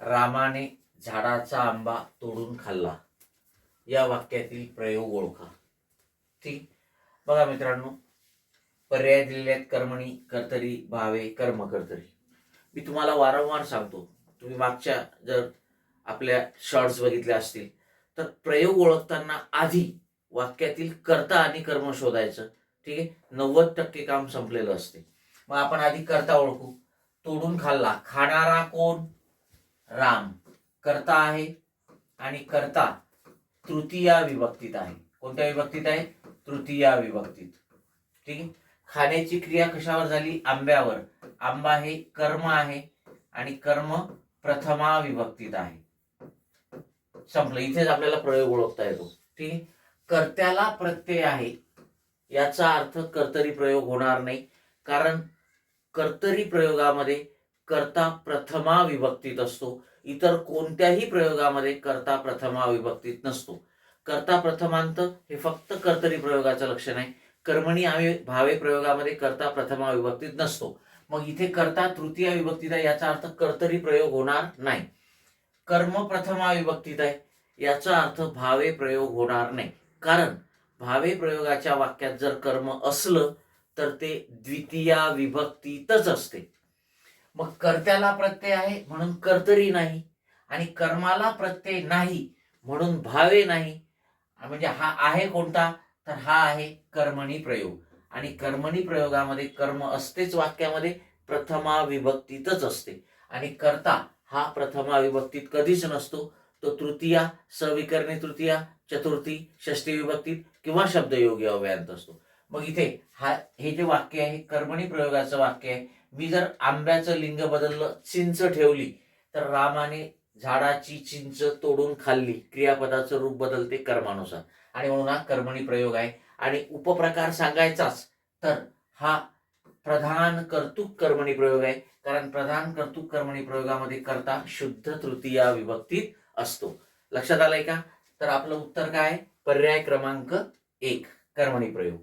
रामाने झाडाचा आंबा तोडून खाल्ला. या वाक्यातील प्रयोग ओळखा. ठीक. बघा मित्रांनो, पर्याय दिलेले आहेत कर्मणी, कर्तरी, भावे, कर्म कर्तरी. मी तुम्हाला वारंवार सांगतो, तुम्ही मागच्या जर आपल्या शॉर्ट्स बघितले असतील तर प्रयोग ओळखताना आधी वाक्यातील कर्ता आणि कर्म शोधायचं. ठीक आहे, 90% काम संपलेलं असते. मग आपण आधी कर्ता ओळखू. तोडून खाल्ला, खाणारा कोण? राम. कर्ता आहे आणि कर्ता तृतीया विभक्तीत आहे. कोणत्या विभक्तीत आहे? तृतीया विभक्तीत. ठीक आहे. खाण्याची क्रिया कशावर झाली? आंब्यावर. आंबा हे कर्म आहे आणि कर्म प्रथमा विभक्तीत आहे. संपलं. इथेच आपल्याला प्रयोग ओळखता येतो. ठीक आहे. कर्त्याला प्रत्यय आहे याचा अर्थ कर्तरी प्रयोग होणार नाही, कारण कर्तरी प्रयोगामध्ये कर्ता प्रथमा विभक्तीत असतो. इतर कोणत्याही प्रयोगामध्ये कर्ता प्रथमा विभक्तीत नसतो. कर्ता प्रथमांत हे फक्त कर्तरी प्रयोगाचं लक्षण आहे. कर्मणी भावे प्रयोगामध्ये कर्ता प्रथमा विभक्तीत नसतो. मग इथे कर्ता तृतीय विभक्तीत आहे याचा अर्थ कर्तरी प्रयोग होणार नाही. कर्म प्रथमा विभक्तीत आहे याचा अर्थ भावे प्रयोग होणार नाही, कारण भावे प्रयोगाच्या वाक्यात जर कर्म असलं तर ते द्वितीया विभक्तीतच असते. मग कर्त्याला प्रत्यय आहे म्हणून कर्तरी नाही, आणि कर्माला प्रत्यय नाही म्हणून भावे नाही. म्हणजे हा आहे कोणता? तर हा आहे कर्मणी प्रयोग. आणि कर्मणी प्रयोगामध्ये कर्म असतेच वाक्यामध्ये, प्रथमा विभक्तीतच असते. आणि कर्ता हा प्रथमा विभक्तीत कधीच नसतो. तो तृतीया, सविकरणी तृतीया, चतुर्थी, षष्टी विभक्तीत किंवा शब्दयोगी अव्ययात असतो. मग इथे हे जे वाक्य आहे कर्मणी प्रयोगाचं वाक्य आहे. मी जर आंब्याचं लिंग बदललं, चिंच ठेवली, तर रामाने झाडाची चिंच तोडून खाल्ली. क्रियापदाचं रूप बदलते कर्मानुसार आणि म्हणून हा कर्मणी प्रयोग आहे. आणि उपप्रकार सांगायचाच तर हा प्रधान कर्तृक कर्मणी प्रयोग आहे, कारण प्रधान कर्तृक कर्मणी प्रयोगामध्ये कर्ता शुद्ध तृतीया विभक्तीत असतो. लक्षात आलंय का? तर आपलं उत्तर काय? पर्याय क्रमांक 1 कर्मणी प्रयोग.